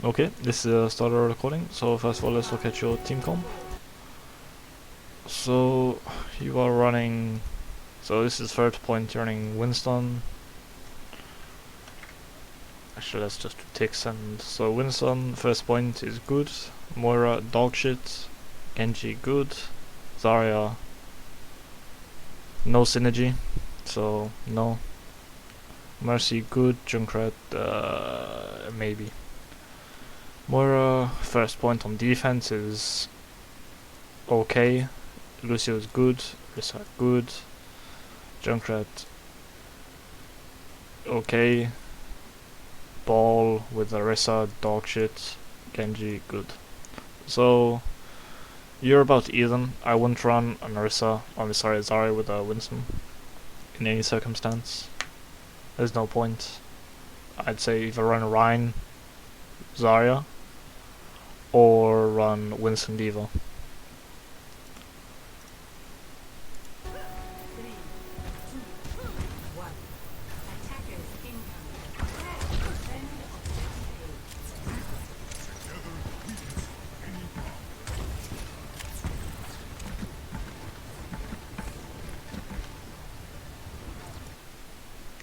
Okay, this is the start of the recording. So first of all, let's look at your team comp. So you are running. So this is third point. You're running Winston. Actually, let's just do ticks and so Winston first point is good. Moira dog shit. Genji good. Zarya no synergy, so no. Mercy good. Junkrat maybe. Moira first point on defense is okay. Lucio is good. Risa good. Junkrat okay. Ball with Arisa dog shit. Genji good. So you're about even. I wouldn't run an Arisa, Zarya with a Winston in any circumstance. There's no point. I'd say either run Ryan, Zarya, or run Winston Diva.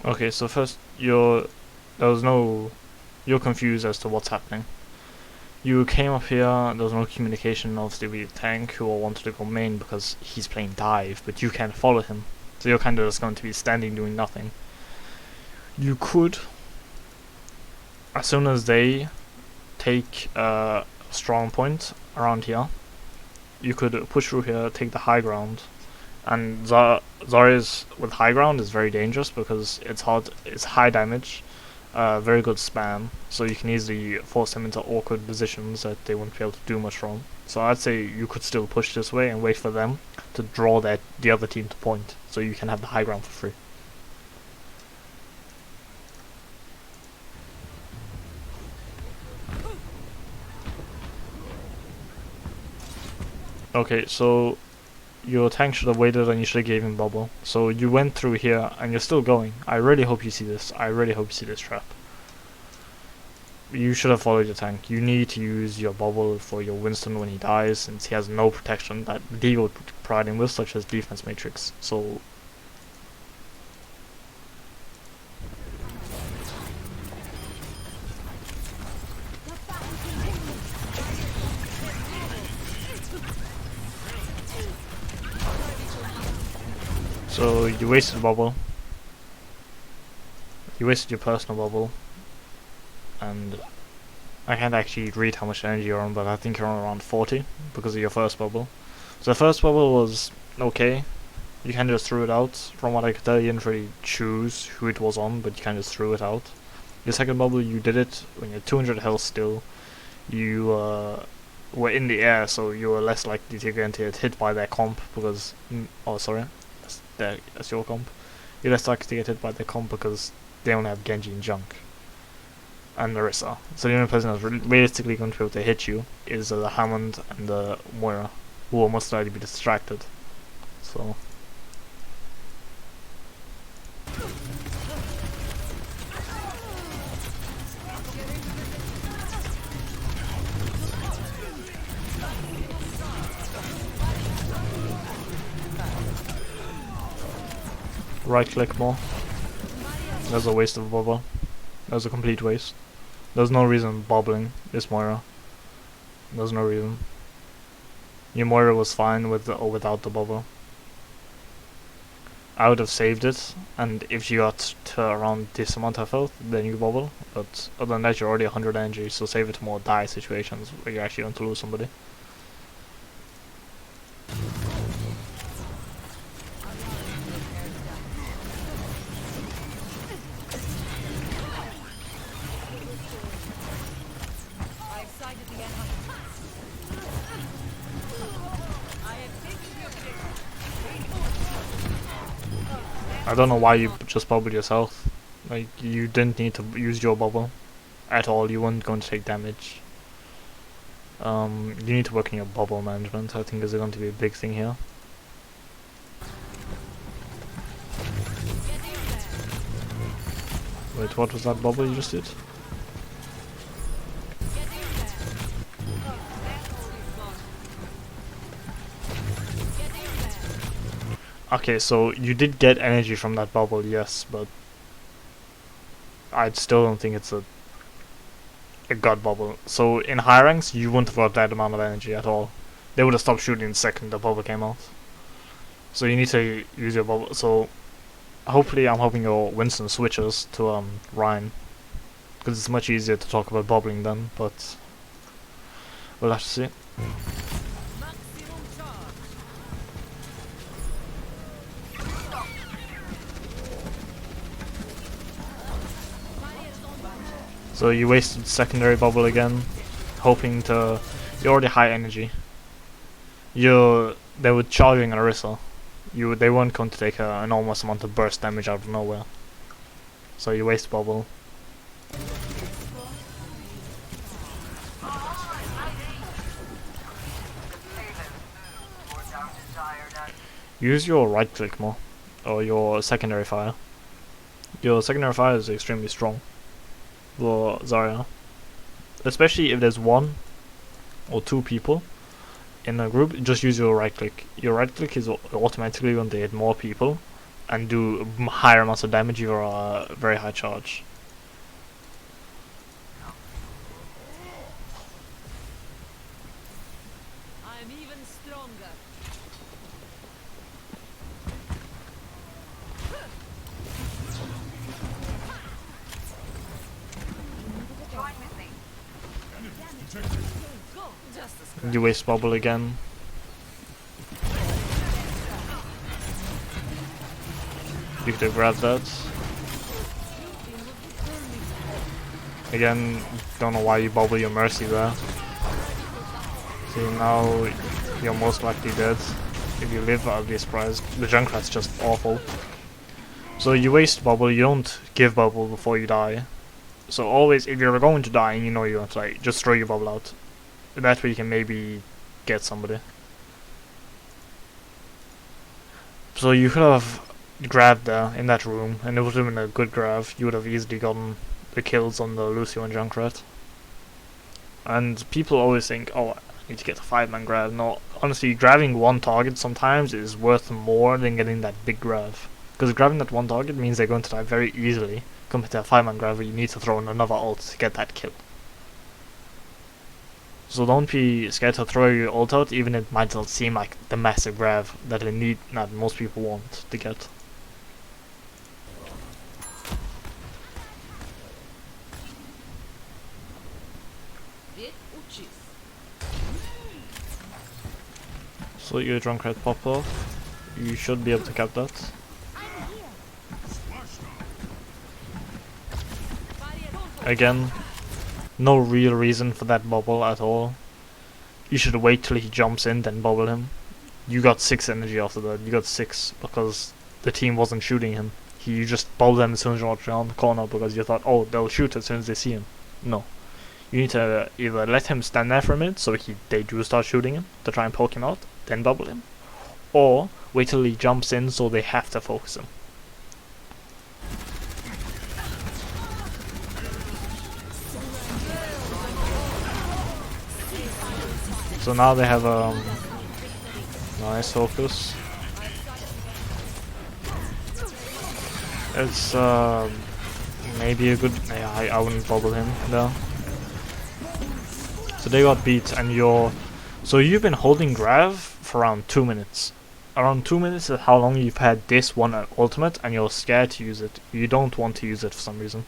Okay, so first you're confused as to what's happening. You came up here, there was no communication obviously with Tank, who wanted to go main because he's playing dive, but you can't follow him. So you're kind of just going to be standing doing nothing. You could, as soon as they take a strong point around here, you could push through here, take the high ground, and Zarya's with high ground is very dangerous because it's high damage, very good spam, so you can easily force them into awkward positions that they won't be able to do much from. So I'd say you could still push this way and wait for them to draw the other team to point, so you can have the high ground for free. Okay, so your tank should have waited and you should have gave him bubble. So you went through here and you're still going. I really hope you see this. I really hope you see this trap. You should have followed your tank. You need to use your bubble for your Winston when he dies, since he has no protection that D would provide him with, such as defense matrix. So you wasted a bubble. You wasted your personal bubble. And I can't actually read how much energy you're on, but I think you're on around 40 because of your first bubble. So the first bubble was okay. You kind of just threw it out. From what I could tell, you didn't really choose who it was on, but you kind of just threw it out. Your second bubble, you did it when you're 200 health still. You were in the air, so you were less likely to get hit by their comp because... oh, sorry. That's your comp. You're less likely to get hit by their comp because they don't have Genji and Junk. And Marissa. So the only person that's realistically going to be able to hit you is the Hammond and the Moira, who will most likely be distracted. So... right click more. That's a waste of a bubble. That's a complete waste. There's no reason bobbling this Moira. There's no reason. Your Moira was fine with or without the bubble. I would have saved it, and if you got to around this amount of health, then you bubble. But other than that, you're already 100 energy, so save it to more die situations where you're actually going to lose somebody. I don't know why you just bubbled yourself. Like, you didn't need to use your bubble at all. You weren't going to take damage. You need to work on your bubble management. I think is going to be a big thing here. Wait, what was that bubble you just did? Okay, so you did get energy from that bubble, yes, but I still don't think it's a god bubble. So in high ranks, you wouldn't have got that amount of energy at all. They would have stopped shooting the second the bubble came out. So you need to use your bubble. So hopefully, I'm hoping your Winston switches to Ryan, because it's much easier to talk about bubbling then. But we'll have to see. So you wasted secondary bubble again, hoping to. You're already high energy. They were charging Arissa. They weren't going to take an enormous amount of burst damage out of nowhere. So you waste bubble. Use your right click more, or your secondary fire. Your secondary fire is extremely strong for Zarya, especially if there's one or two people in a group. Just use your right click. Your right click is automatically going to hit more people and do higher amounts of damage if you're a very high charge. I'm even stronger. You waste bubble again. You could have grabbed that. Again, don't know why you bubble your mercy there. See, now you're most likely dead. If you live, I'll be surprised. The Junkrat's just awful. So you waste bubble, you don't give bubble before you die. So always, if you're going to die and you know you want to die, just throw your bubble out. That way you can maybe get somebody. So you could have grabbed there in that room, and it would have been a good grab. You would have easily gotten the kills on the Lucio and Junkrat. And people always think, oh, I need to get a 5-man grab. No, honestly, grabbing one target sometimes is worth more than getting that big grab. Because grabbing that one target means they're going to die very easily, compared to a 5-man grab where you need to throw in another ult to get that kill. So don't be scared to throw your ult out, even if it might not seem like the massive grab that most people want to get. So your Junkrat pop off. You should be able to cap that. Again, no real reason for that bubble at all. You should wait till he jumps in, then bubble him. You got 6 energy after that. You got 6 because the team wasn't shooting him. You just bubbled them as soon as you walked around the corner because you thought, oh, they'll shoot as soon as they see him. No. You need to either let him stand there for a minute so they do start shooting him to try and poke him out, then bubble him. Or wait till he jumps in so they have to focus him. So now they have a nice focus. It's maybe a good. Yeah, I wouldn't bubble him though. So they got beat, and so you've been holding Grav for around 2 minutes. Around 2 minutes is how long you've had this one ultimate, and you're scared to use it. You don't want to use it for some reason.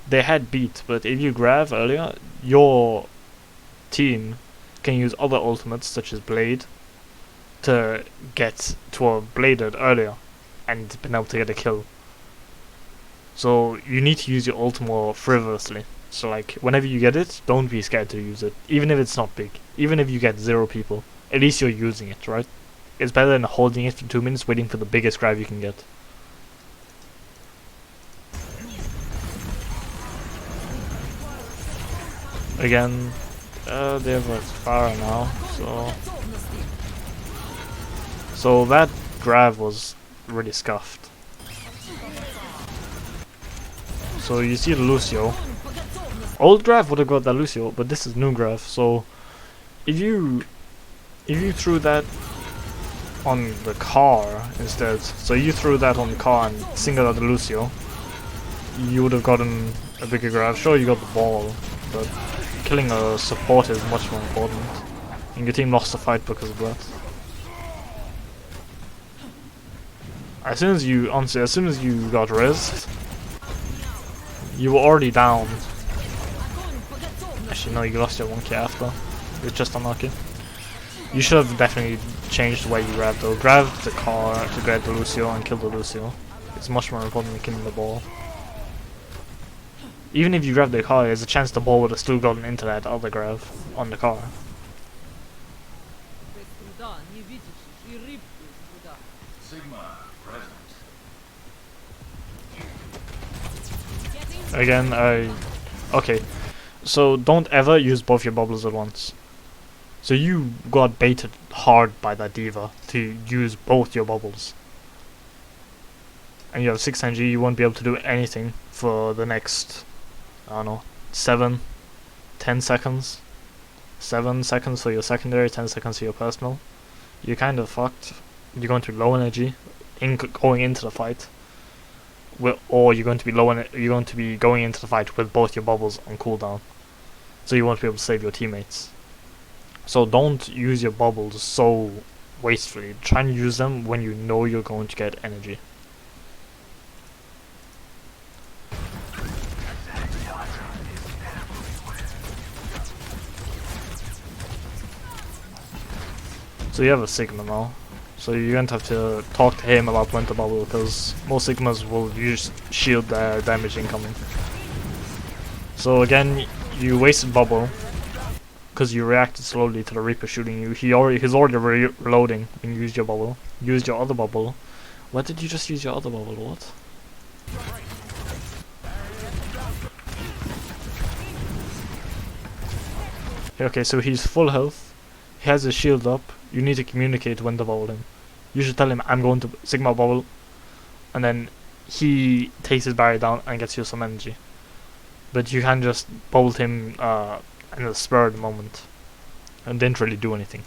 They had beat, but if you Grav earlier, your team can use other ultimates such as Blade to get to a bladed earlier and been able to get a kill. So you need to use your ult more frivolously. So like whenever you get it, don't be scared to use it, even if it's not big. Even if you get 0 people, at least you're using it, right? It's better than holding it for 2 minutes waiting for the biggest grab you can get. Again, they have a Farah now, so that grab was really scuffed. So you see the Lucio. Old grab would have got that Lucio, but this is new grab. So if you threw that on the car instead. So you threw that on the car and singled out the Lucio. You would have gotten a bigger grab. Sure, you got the ball, but killing a support is much more important. And your team lost the fight because of that. As soon as you, honestly, as soon as you got rezzed, you were already down. Actually, no, you lost your 1k after. It was just unlucky. You should have definitely changed the way you grabbed though. Grab the car to grab the Lucio and kill the Lucio. It's much more important than killing the ball. Even if you grab the car, there's a chance the ball would have still gotten into that other grab on the car. Again, okay. So don't ever use both your bubbles at once. So you got baited hard by that diva to use both your bubbles. And you have 6 NG, you won't be able to do anything for the next, I don't know, 10 seconds. 7 seconds for your secondary, 10 seconds for your personal. You're kind of fucked. You're going to be low energy going into the fight. Or you're going to be you're going to be going into the fight with both your bubbles on cooldown. So you won't be able to save your teammates. So don't use your bubbles so wastefully. Try and use them when you know you're going to get energy. So you have a Sigma now. So you're going to have to talk to him about when to bubble, because most Sigmas will use shield their damage incoming. So again, you wasted bubble because you reacted slowly to the Reaper shooting you. He's already reloading when you used your bubble. Used your other bubble. What did you just use your other bubble? What? Okay, so he's full health. He has his shield up. You need to communicate when to bubble him. You should tell him, I'm going to Sigma bubble, and then he takes his barrier down and gets you some energy. But you can't just bolt him in the spur of the moment, and didn't really do anything.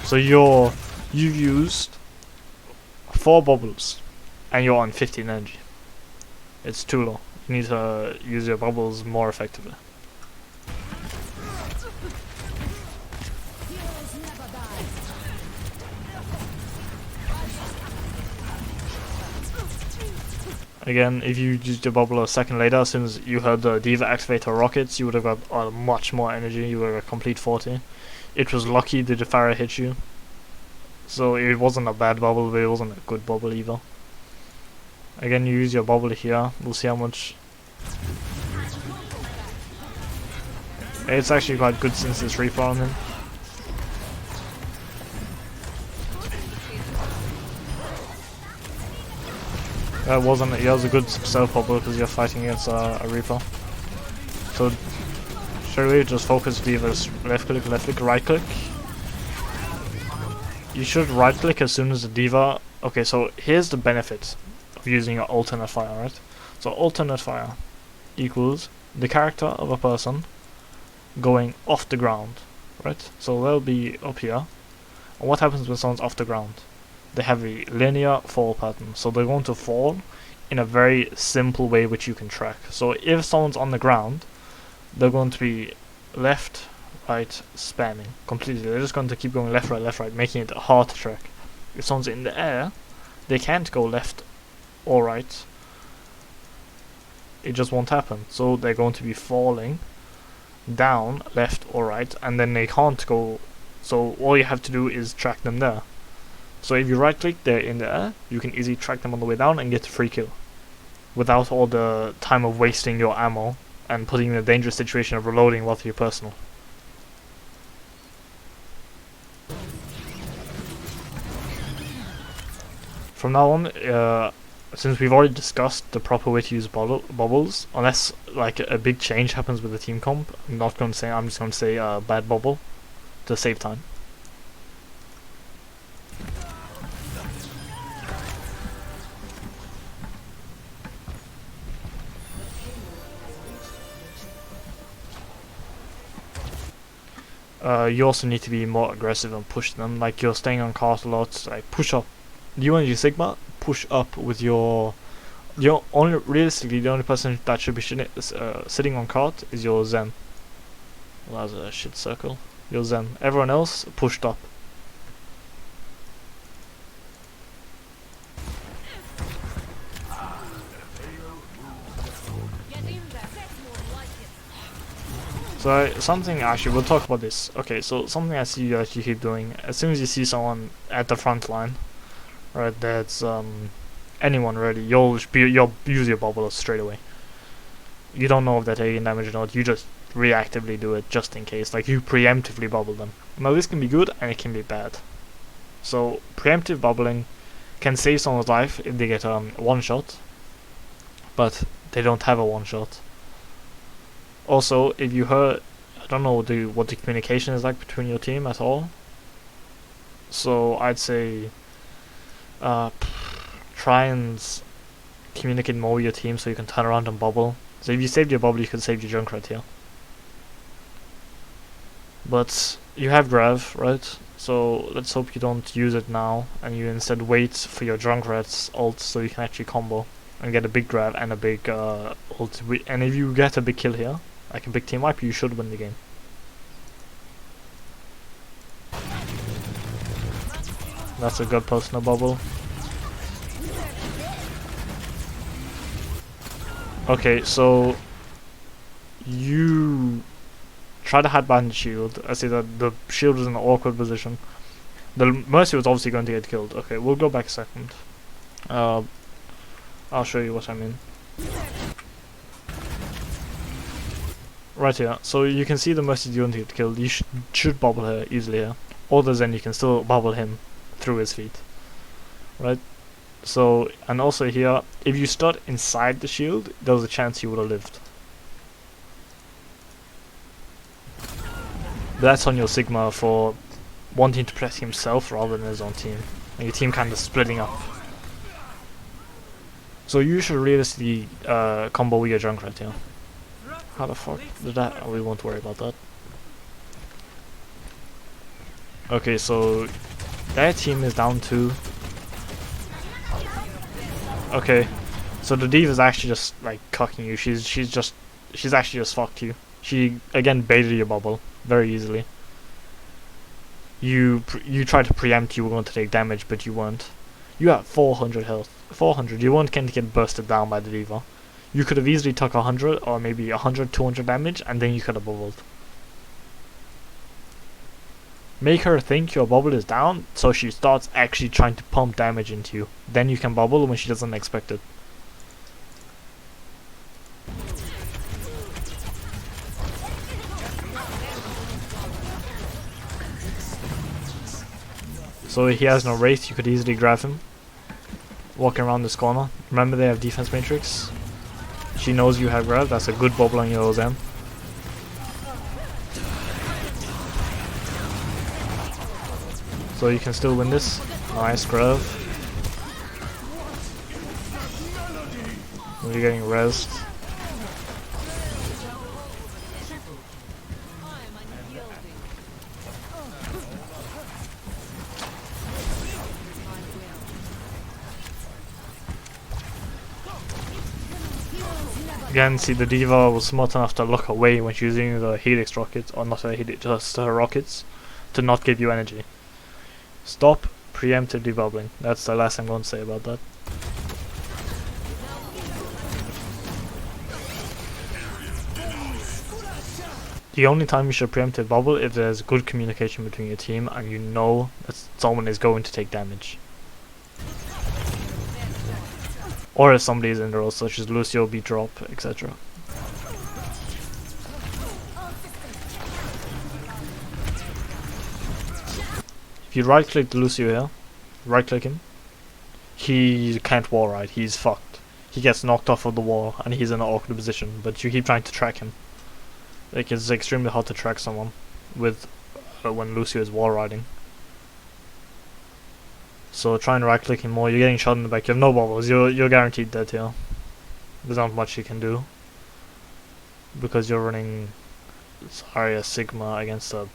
So you used 4 bubbles, and you're on 15 energy. It's too low. You need to use your bubbles more effectively. Again, if you used your bubble a second later, as soon as you heard the Diva activate her rockets, you would have got much more energy. You would have a complete 40. It was lucky the Jafara hit you. So it wasn't a bad bubble, but it wasn't a good bubble either. Again, you use your bubble here. We'll see how much. It's actually quite good since it's Reaper on him. That wasn't. It was a good self bubble because you're fighting against a Reaper. So, should we just focus Diva's left click, right click? You should right click as soon as the Diva. Okay, so here's the benefit of using your alternate fire, right? So alternate fire equals the character of a person going off the ground, right? So they'll be up here. And what happens when someone's off the ground? They have a linear fall pattern, so they're going to fall in a very simple way which you can track. So if someone's on the ground, they're going to be left, right, spamming completely. They're just going to keep going left, right, making it hard to track. If someone's in the air, they can't go left or right. It just won't happen. So they're going to be falling down, left or right, and then they can't go. So all you have to do is track them there. So if you right click, they're in the air, you can easily track them on the way down and get a free kill. Without all the time of wasting your ammo and putting you in a dangerous situation of reloading while you're personal. From now on, since we've already discussed the proper way to use bubbles, unless like a big change happens with the team comp, I'm just going to say bad bubble to save time. you also need to be more aggressive and push them. Like you're staying on cart a lot. Like push up. You want your Sigma? Push up with your. You're only realistically the only person that should be sitting on cart is your Zen. Well, that's a shit circle. Your Zen. Everyone else pushed up. So something actually we'll talk about this. Okay, so something I see you actually keep doing as soon as you see someone at the front line, right? That's anyone really. You'll use your bubble straight away. You don't know if they're taking damage or not. You just reactively do it just in case. Like you preemptively bubble them. Now this can be good and it can be bad. So preemptive bubbling can save someone's life if they get one shot, but they don't have a one shot. Also, if you heard, I don't know what the communication is like between your team at all. So I'd say, try and communicate more with your team so you can turn around and bubble. So if you saved your bubble, you can save your Junkrat here. But you have Grav, right? So let's hope you don't use it now, and you instead wait for your Junkrat's ult so you can actually combo and get a big Grav and a big ult. And if you get a big kill here, like a big team wipe, you should win the game. That's a good personal bubble. Okay, so you try to hide behind the shield. I see that the shield is in an awkward position. The Mercy was obviously going to get killed. Okay, we'll go back a second. I'll show you what I mean. Right here, so you can see the Mercy going to get killed. You should bubble her easily here. Or then you can still bubble him through his feet. Right? So, and also here, if you stood inside the shield, there was a chance you would have lived. But that's on your Sigma for wanting to protect himself rather than his own team. And your team kind of splitting up. So you should realistically combo with your Junkrat here. How the fuck did that? Oh, we won't worry about that. Okay, so their team is down 2. Okay, so the div is actually just like cucking you. She's actually just fucked you. She again baited your bubble very easily. You tried to preempt you were going to take damage, but you weren't. You have 400 health. 400. You weren't going to get bursted down by the diva. You could have easily took 100 or maybe 100, 200 damage, and then you could have bubbled. Make her think your bubble is down, so she starts actually trying to pump damage into you. Then you can bubble when she doesn't expect it. So he has no wraith, you could easily grab him. Walking around this corner. Remember they have defense matrix. She knows you have grab, that's a good bubble on your Zen. So you can still win this. Nice grab. You're getting rezzed. Again, see the diva was smart enough to look away when she was using the helix rockets, or not her helix, just her rockets, to not give you energy. Stop preemptively bubbling. That's the last I'm going to say about that. The only time you should preemptive bubble if there's good communication between your team and you know that someone is going to take damage. Or if somebody is in the row, such as Lucio, beat drop, etc. If you right click the Lucio here, right click him, he can't wall ride, he's fucked. He gets knocked off of the wall and he's in an awkward position, but you keep trying to track him. Like, it's extremely hard to track someone with when Lucio is wall riding. So try and right click him more. You're getting shot in the back. You have no bubbles. You're guaranteed dead here. There's not much you can do because you're running Zarya Sigma against a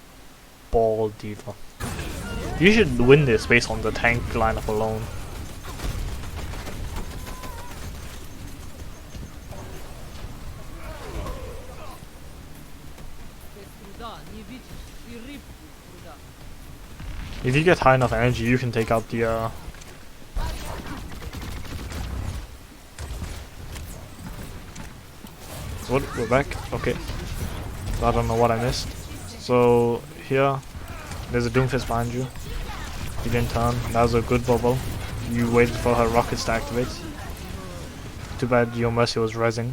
ball diva. You should win this based on the tank lineup alone. If you get high enough energy, you can take out the So what? We're back? Okay. So I don't know what I missed. So here, there's a Doomfist behind you. You didn't turn. That was a good bubble. You waited for her rockets to activate. Too bad your Mercy was rezzing.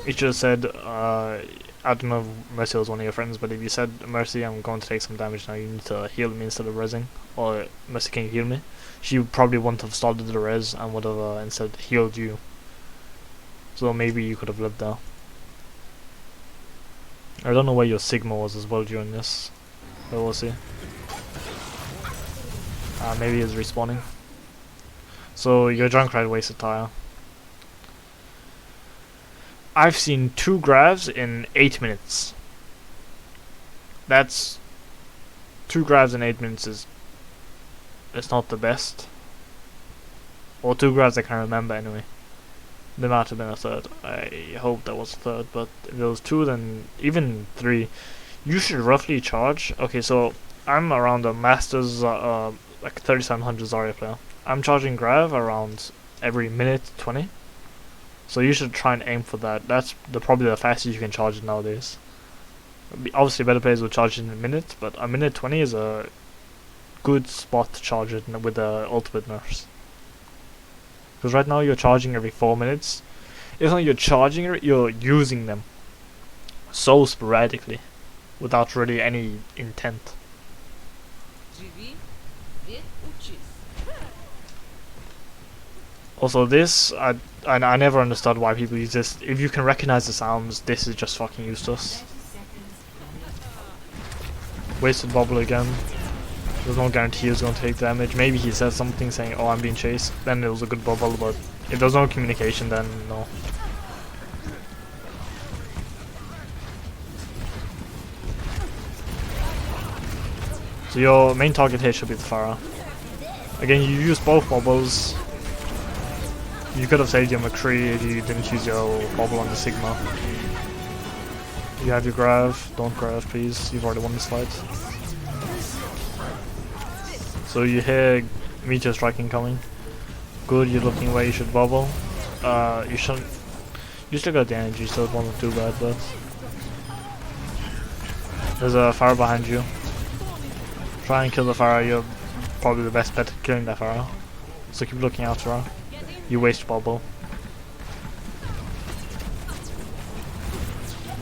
You should have said, I don't know if Mercy was one of your friends, but if you said, Mercy, I'm going to take some damage now, you need to heal me instead of rezzing. Or, Mercy, can you heal me? She probably wouldn't have started the res and would have instead healed you. So maybe you could have lived there. I don't know where your Sigma was as well during this, but we'll see. Maybe he's respawning. So your Junkrat wasted tire. I've seen 2 grabs in 8 minutes. That's 2 grabs in 8 minutes is it's not the best. Or 2 grabs I can remember anyway. There might have been a third. I hope that was a third, but if there was 2, then even 3. You should roughly charge. Okay, so I'm around a Masters like 3700 Zarya player. I'm charging grab around every minute 20. So you should try and aim for that. That's probably the fastest you can charge it nowadays. Obviously better players will charge it in a minute, but a minute 20 is a good spot to charge it with the ultimate nerfs. Because right now you're charging every 4 minutes. It's not you're charging it, you're using them so sporadically without really any intent. Also this, I never understood why people use this. If you can recognize the sounds, this is just fucking useless. Wasted bubble again. There's no guarantee he's going to take damage. Maybe he says something saying, oh, I'm being chased. Then it was a good bubble, but if there's no communication, then no. So your main target here should be the Pharah. Again, you use both bubbles. You could have saved your McCree if you didn't use your bubble on the Sigma. You have your Grav. Don't Grav, please. You've already won this fight. So you hear meteor striking coming. Good, you're looking where you should bubble. You shouldn't. You still got the energy, so it wasn't too bad, but there's a Pharah behind you. Try and kill the Pharah. You're probably the best bet at killing that Pharah. So keep looking out for her. You waste bubble.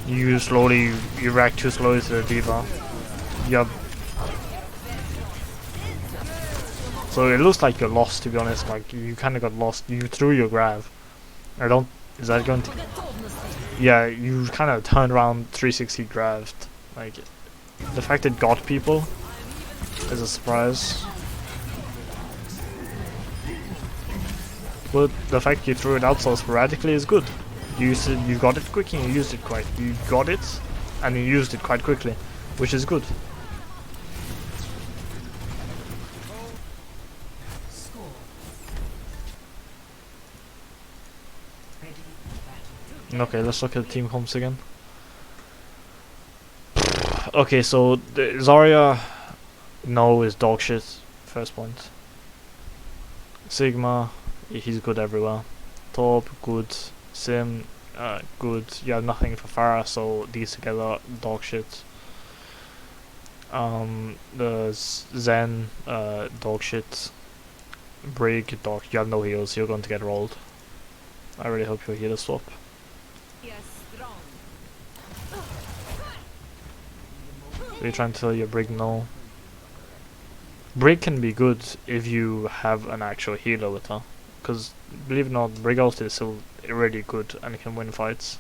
You react too slowly to the D.Va. Yup. So it looks like you're lost, to be honest. Like you kind of got lost. You threw your grab. Is that going to? Yeah, you kind of turned around 360 grabbed. Like the fact it got people is a surprise. But the fact you threw it out so sporadically is good. You got it quick and you used it quite. You got it and you used it quite quickly, which is good. Okay, let's look at the team comps again. Okay, so the Zarya, no, is dog shit. First point. Sigma, he's good everywhere. Top, good. Sim, good. You have nothing for Pharah, so these together, dog shit. The Zen, dog shit. Brig, dog. You have no heals. You're going to get rolled. I really hope your healer swap. So you're trying to tell your Brig no. Brig can be good if you have an actual healer with her. Because, believe it or not, Brig ulti is still really good and can win fights.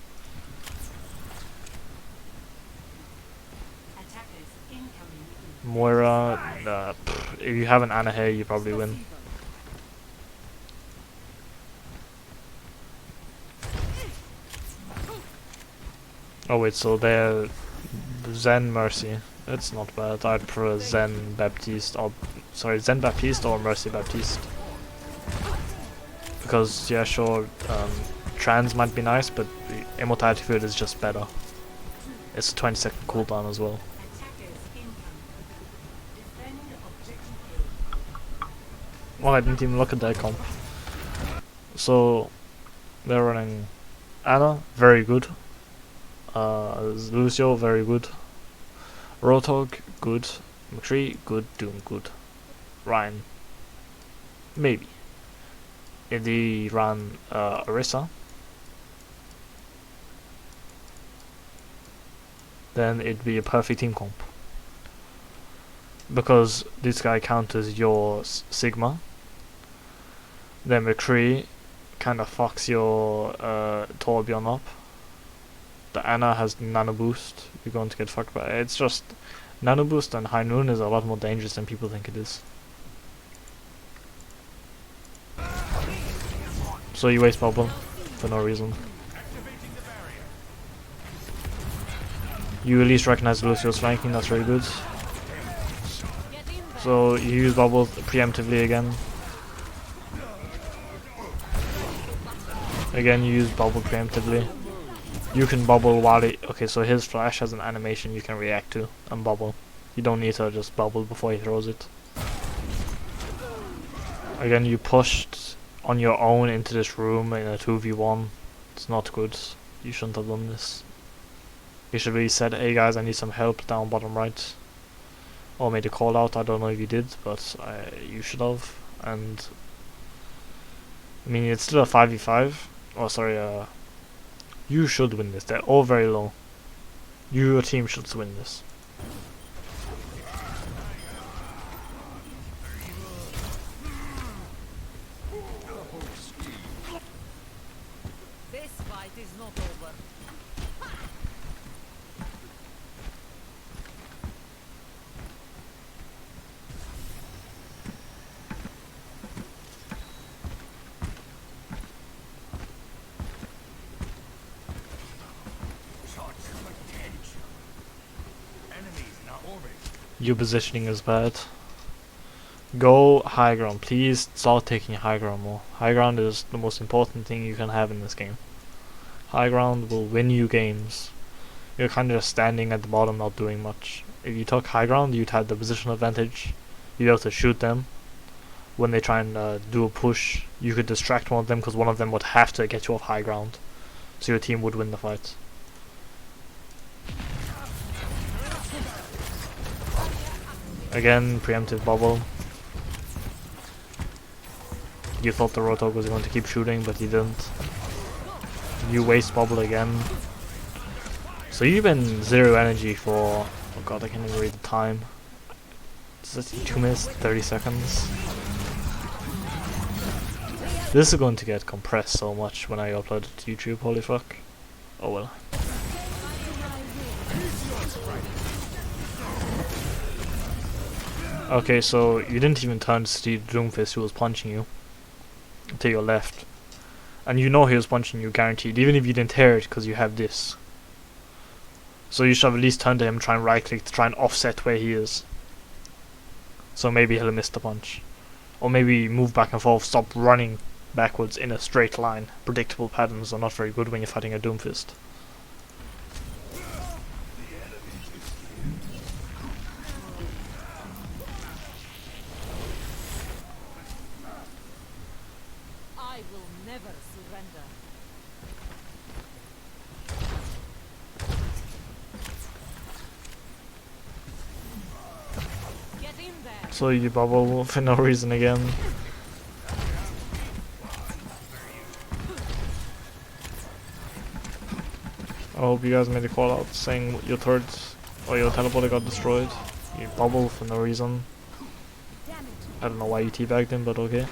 Moira, if you have an Ana here, you probably win. Oh wait, so they're Zen Mercy. It's not bad. I'd prefer Zen Baptiste or Zen Baptiste or Mercy Baptiste. Because yeah, sure, trans might be nice, but the immortality field is just better. It's a 20-second cooldown as well. Well, I didn't even look at that comp. So they're running Anna, very good. Lucio, very good. Roadhog, good. McCree, good. Doom, good. Ryan, maybe. If they run Orisa, then it'd be a perfect team comp. Because this guy counters your Sigma. Then McCree kinda fucks your Torbjorn up. The Anna has Nano Boost. You're going to get fucked by it. It's just Nano Boost and High Noon is a lot more dangerous than people think it is. So you waste bubble for no reason. You at least recognize Lucio's flanking, that's very good. So you use bubble preemptively again. Again, you use bubble preemptively. You can bubble while he... Okay, so his flash has an animation you can react to and bubble. You don't need to just bubble before he throws it. Again, you pushed on your own into this room in a 2v1. It's not good. You shouldn't have done this. You should really said, hey guys, I need some help down bottom right. Or made a call out, I don't know if you did, but you should have. And I mean, it's still a 5v5. Oh, sorry, you should win this. They're all very low. Your team should win this. This fight is not over. Your positioning is bad. Go high ground, please start taking high ground more. High ground is the most important thing you can have in this game. High ground will win you games. You're kind of just standing at the bottom not doing much. If you took high ground, you'd have the position advantage. You'd be able to shoot them. When they try and do a push, you could distract one of them because one of them would have to get you off high ground. So your team would win the fight. Again, preemptive bubble. You thought the Roadhog was going to keep shooting, but he didn't. You waste bubble again. So you've been 0 energy for... Oh god, I can't even read the time. Is this 2 minutes, 30 seconds? This is going to get compressed so much when I upload it to YouTube, holy fuck. Oh well. Okay, so you didn't even turn to see Doomfist who was punching you to your left, and you know he was punching you guaranteed, even if you didn't hear it because you have this. So you should have at least turned to him, try and right click to try and offset where he is. So maybe he'll miss the punch, or maybe move back and forth, stop running backwards in a straight line. Predictable patterns are not very good when you're fighting a Doomfist. I will never surrender. Get in there. So you bubble for no reason again. I hope you guys made a call out saying your turret or your teleporter got destroyed. You bubble for no reason. I don't know why you teabagged him, but okay.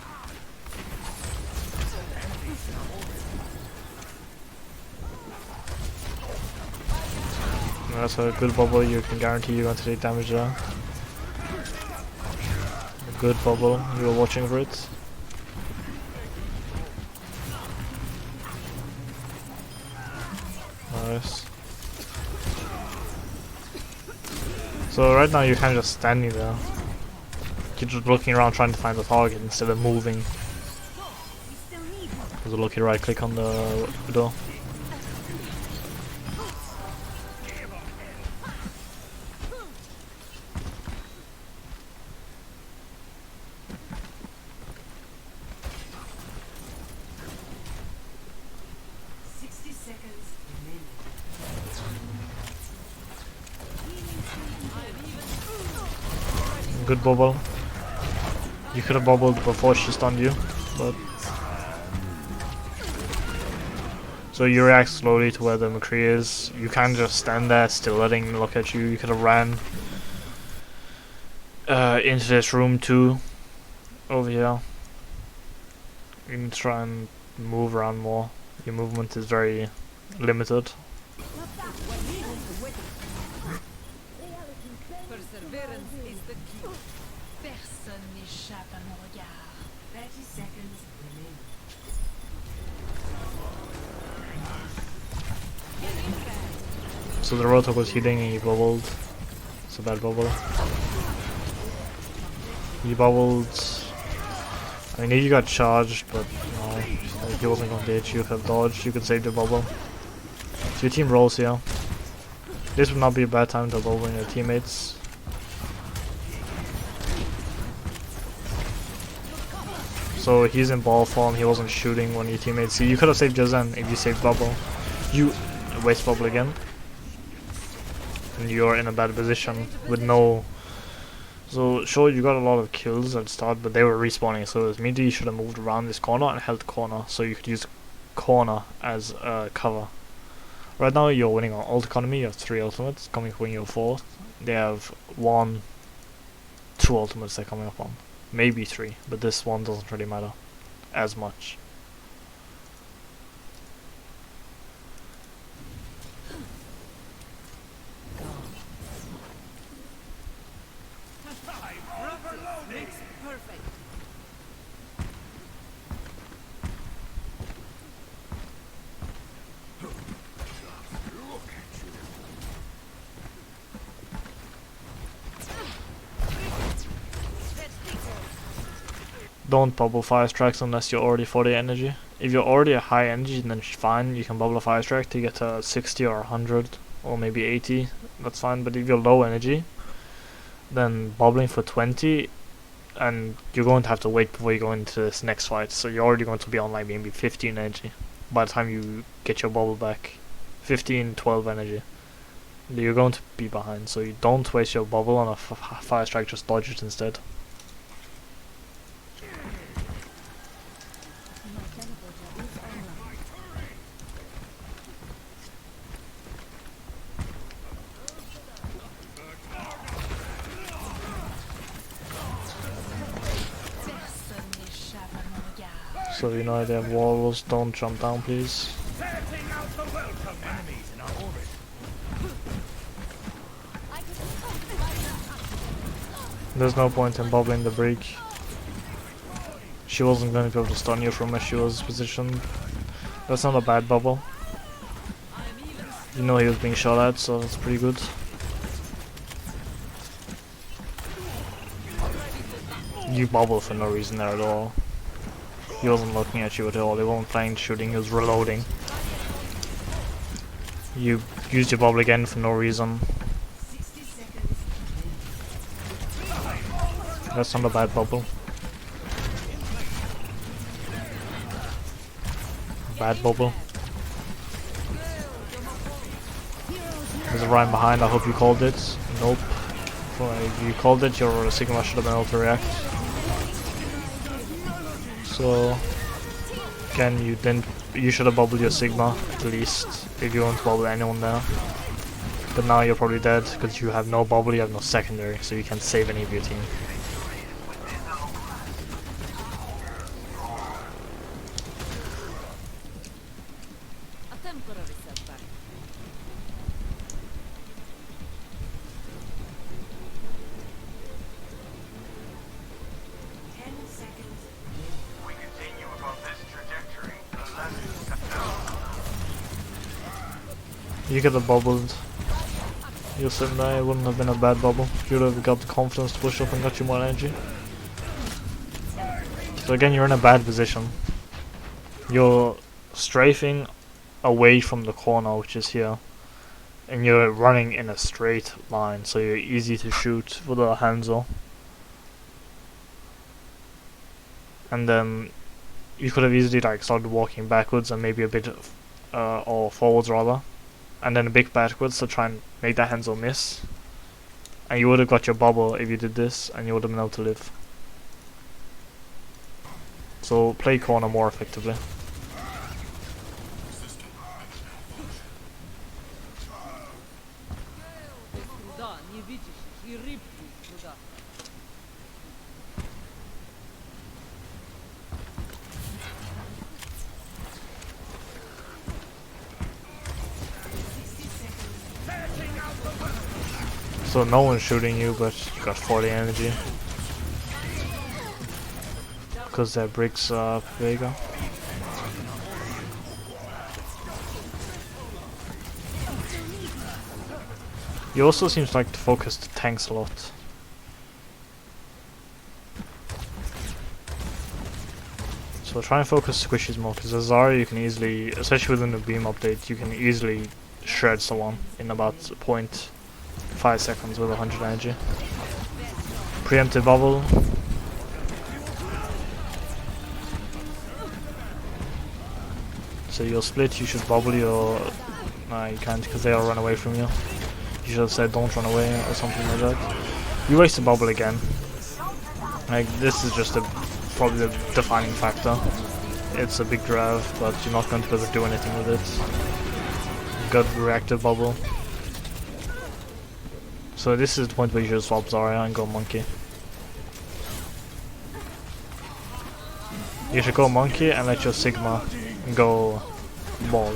That's a good bubble, you can guarantee you're going to take damage there. A good bubble, you were watching for it. Nice. So right now you're kind of just standing there. You're just looking around trying to find the target instead of moving. There's a lucky right click on the door. Good bubble. You could have bubbled before she stunned you, but so you react slowly to where the McCree is. You can't just stand there still letting him look at you. You could have ran into this room too. Over here. You can try and move around more. Your movement is very limited. Perseverance is the key. Personne n'échappe à mon regard. 30 seconds remaining. So the rotor was healing and he bubbled. It's a bad bubble. He bubbled. I mean, you got charged, but no, he wasn't going to hit you. You could have dodged, you could save the bubble. So your team rolls here. This would not be a bad time to bubble in your teammates. So he's in ball form, he wasn't shooting when your teammates see. You could have saved Jazen if you saved bubble. You waste bubble again. And you're in a bad position with no... So sure, you got a lot of kills at the start, but they were respawning, so immediately you should have moved around this corner and held corner, so you could use corner as cover. Right now you're winning on ult economy, you have 3 ultimates, coming when you're 4th. They have 1, 2 ultimates they're coming up on. Maybe 3, but this one doesn't really matter as much. Perfect. Don't bubble fire strikes unless you're already 40 energy. If you're already at high energy, then it's fine. You can bubble a fire strike to get to 60 or 100 or maybe 80. That's fine. But if you're low energy, then bubbling for 20, and you're going to have to wait before you go into this next fight. So you're already going to be on like maybe 15 energy by the time you get your bubble back. 15, 12 energy. You're going to be behind. So you don't waste your bubble on a fire strike. Just dodge it instead. So you know they have walls, don't jump down please. There's no point in bubbling the break. She wasn't going to be able to stun you from where she was positioned. That's not a bad bubble. You know he was being shot at, so that's pretty good. You bubble for no reason there at all. He wasn't looking at you at all, he wasn't playing shooting, he was reloading. You used your bubble again for no reason. That's not a bad bubble. Bad bubble. There's a Ryan behind, I hope you called it. Nope. If you called it, your Sigma should have been able to react. So again, you should have bubbled your Sigma at least if you want to bubble anyone there. But now you're probably dead because you have no bubble, you have no secondary, so you can't save any of your team. A temporary setback. You could have bubbled. You're sitting there, it wouldn't have been a bad bubble. You'd have got the confidence to push up and got you more energy. So again, you're in a bad position. You're strafing away from the corner, which is here. And you're running in a straight line, so you're easy to shoot with a Hanzo. And then you could have easily like started walking backwards and maybe a bit or forwards rather, and then a bit backwards to try and make that Hanzo miss. And you would have got your bubble if you did this, and you would have been able to live. So play corner more effectively. So no one's shooting you, but you got 40 energy. Because that bricks Vega. You also seems like to focus the tanks a lot. So try and focus squishies more, because as Zarya you can easily, especially within the beam update, you can easily shred someone in about 0.5 seconds with 100 energy. Preemptive bubble. So you'll split, you should bubble your... Nah, you can't because they'll run away from you. You should have said don't run away or something like that. You waste a bubble again. Like, this is just probably the defining factor. It's a big grab, but you're not going to be able to do anything with it. Good reactive bubble. So this is the point where you should swap Zarya and go monkey. You should go monkey and let your Sigma go ball.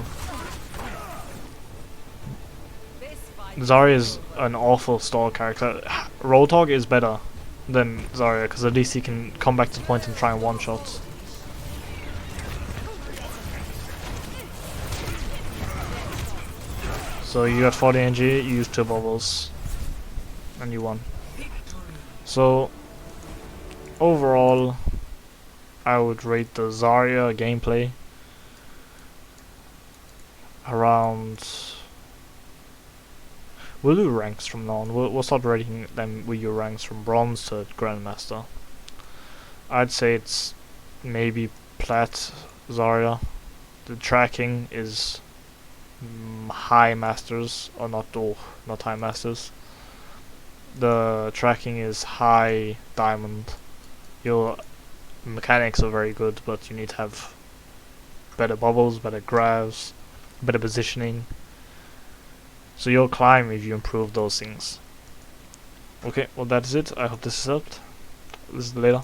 Zarya is an awful stall character. Roadhog is better than Zarya because at least he can come back to the point and try and one-shot. So you got 40 NG, you used 2 bubbles, and you won. So overall, I would rate the Zarya gameplay around... We'll do ranks from now on. We'll start rating them with your ranks from bronze to grandmaster. I'd say it's maybe plat Zarya. The tracking is high masters, or not high masters. The tracking is high diamond. Your mechanics are very good, but you need to have better bubbles, better grabs, better positioning. So you'll climb if you improve those things. Okay, well that's it. I hope this has helped. This is later.